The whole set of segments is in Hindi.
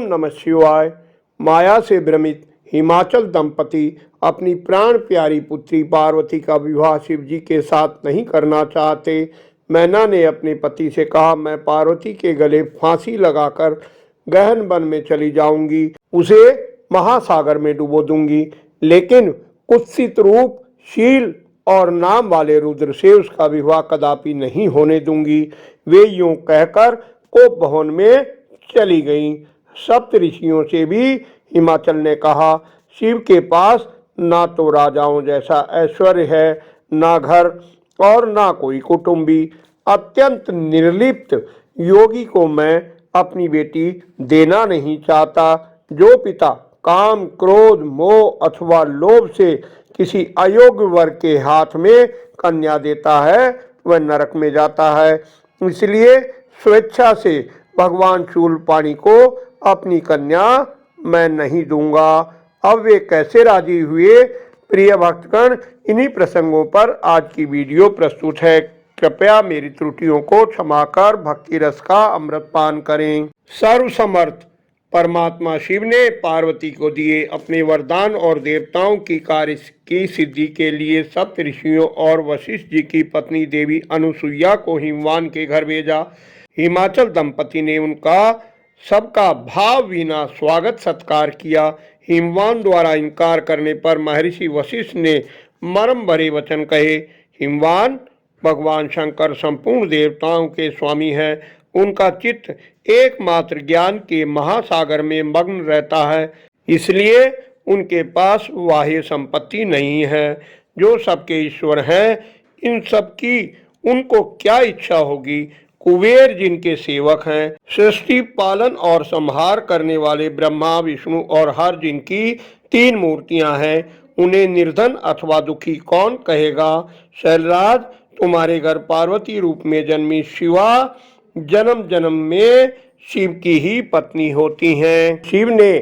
नमः शिवाय। माया से भ्रमित हिमाचल दंपति अपनी प्राण प्यारी पुत्री पार्वती का विवाह शिव जी के साथ नहीं करना चाहते। मैना ने अपने पति से कहा, मैं पार्वती के गले फांसी लगाकर गहन वन में चली जाऊंगी, उसे महासागर में डुबो दूंगी, लेकिन कुत्सित रूप, शील और नाम वाले रुद्र से उसका विवाह कदापि नहीं होने दूंगी। वे यूं कहकर कोप भवन में चली गईं। सप्त ऋषियों से भी हिमाचल ने कहा, शिव के पास ना तो राजाओं जैसा ऐश्वर्य है, ना घर और ना कोई कुटुंबी। अत्यंत निर्लिप्त योगी को मैं अपनी बेटी देना नहीं चाहता। जो पिता काम, क्रोध, मोह अथवा लोभ से किसी अयोग्य वर के हाथ में कन्या देता है वह नरक में जाता है। इसलिए स्वेच्छा से भगवान शूलपाणी को अपनी कन्या मैं नहीं दूंगा। अब वे कैसे राजी हुए? प्रिय भक्तगण, इन्हीं प्रसंगों पर आज की वीडियो प्रस्तुत है। कृपया मेरी त्रुटियों को क्षमा कर भक्ति रस का अमृत पान करें। सर्वसमर्थ परमात्मा शिव ने पार्वती को दिए अपने वरदान और देवताओं की कार्य की सिद्धि के लिए सप्त ऋषियों और वशिष्ठ जी की पत्नी देवी अनुसुईया को हिमवान के घर भेजा। हिमाचल दंपति ने उनका सबका भावहीना स्वागत सत्कार किया। हिमवान द्वारा इनकार करने पर महर्षि वशिष्ठ ने मर्म भरे वचन कहे। हिमवान भगवान शंकर संपूर्ण देवताओं के स्वामी हैं। उनका चित्त एकमात्र ज्ञान के महासागर में मग्न रहता है, इसलिए उनके पास बाह्य संपत्ति नहीं है। जो सबके ईश्वर हैं, इन सब की उनको क्या इच्छा होगी? कुबेर जिनके सेवक हैं, सृष्टि पालन और संहार करने वाले ब्रह्मा, विष्णु और हर जिनकी तीन मूर्तियां हैं, उन्हें निर्धन अथवा दुखी कौन कहेगा? शैलराज, तुम्हारे घर पार्वती रूप में जन्मी शिवा जन्म जन्म में शिव की ही पत्नी होती हैं। शिव ने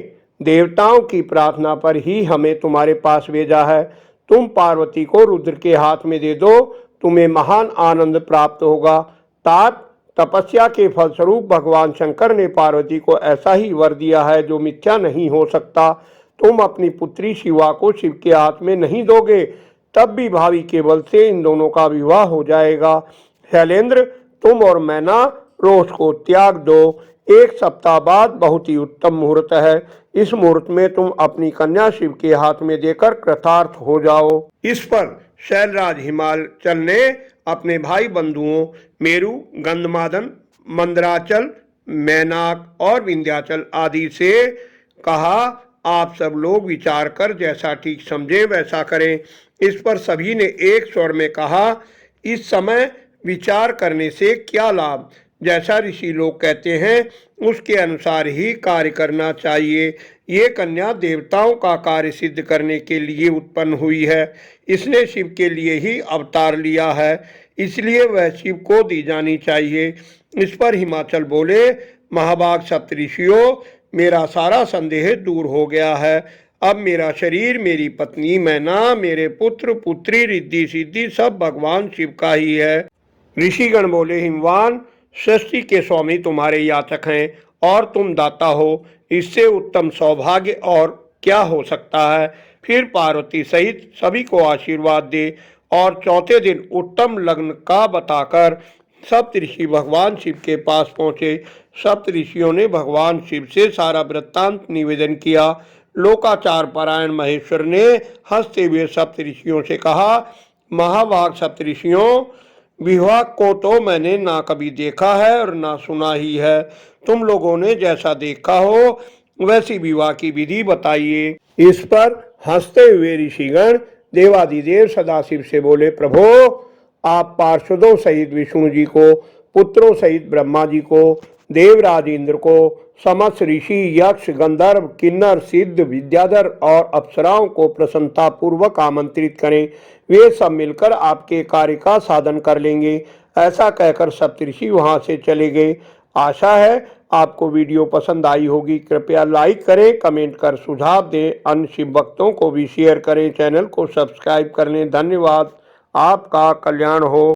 देवताओं की प्रार्थना पर ही हमें तुम्हारे पास भेजा है। तुम पार्वती को रुद्र के हाथ में दे दो, तुम्हें महान आनंद प्राप्त होगा। तात तपस्या के फलस्वरूप भगवान शंकर ने पार्वती को ऐसा ही वर दिया है जो मिथ्या नहीं हो सकता। तुम अपनी पुत्री शिवा को शिव के हाथ में नहीं दोगे, तब भी भावी के बल से इन दोनों का विवाह हो जाएगा। शैलेंद्र, तुम और मैना रोष को त्याग दो। 1 सप्ताह बाद बहुत ही उत्तम मुहूर्त है। इस मुहूर्त में तुम अपनी कन्या शिव के हाथ में देकर कृतार्थ हो जाओ। इस पर शैलराज हिमाचल ने अपने भाई बंधुओं मेरु, गंधमादन, मंदराचल, मैनाक और विंध्याचल आदि से कहा, आप सब लोग विचार कर जैसा ठीक समझे वैसा करें। इस पर सभी ने एक स्वर में कहा, इस समय विचार करने से क्या लाभ? जैसा ऋषि लोग कहते हैं उसके अनुसार ही कार्य करना चाहिए। ये कन्या देवताओं का कार्य सिद्ध करने के लिए उत्पन्न हुई है। इसने शिव के लिए ही अवतार लिया है, इसलिए वह शिव को दी जानी चाहिए। इस पर हिमाचल बोले, महाभाग सप्तऋषियों, मेरा सारा संदेह दूर हो गया है। अब मेरा शरीर, मेरी पत्नी मैना, मेरे पुत्र पुत्री, रिद्धि सिद्धि सब भगवान शिव का ही है। ऋषिगण बोले, हिमवान, सृष्टि के स्वामी तुम्हारे याचक हैं और तुम दाता हो, इससे उत्तम सौभाग्य और क्या हो सकता है? फिर पार्वती सहित सभी को आशीर्वाद दे और चौथे दिन उत्तम लग्न का बताकर सप्त ऋषि भगवान शिव के पास पहुँचे। सप्त ऋषियों ने भगवान शिव से सारा वृत्तांत निवेदन किया। लोकाचार परायण महेश्वर ने हंसते हुए सप्त ऋषियों से कहा, महाभाग सप्त ऋषियों, विवाह को तो मैंने ना कभी देखा है और ना सुना ही है। तुम लोगों ने जैसा देखा हो वैसी विवाह की विधि बताइए। इस पर हंसते हुए ऋषिगण देवादिदेव सदाशिव से बोले, प्रभो, आप पार्षदों सहित विष्णु जी को, पुत्रों सहित ब्रह्मा जी को, देवराज इंद्र को, समस्त ऋषि, यक्ष, गंधर्व, किन्नर, सिद्ध, विद्याधर और अप्सराओं को प्रसन्नता पूर्वक आमंत्रित करें। वे सब मिलकर आपके कार्य का साधन कर लेंगे। ऐसा कहकर सप्तऋषि वहां से चले गए। आशा है आपको वीडियो पसंद आई होगी। कृपया लाइक करें, कमेंट कर सुझाव दें, अन्य शिव भक्तों को भी शेयर करें, चैनल को सब्सक्राइब कर लें। धन्यवाद। आपका कल्याण हो।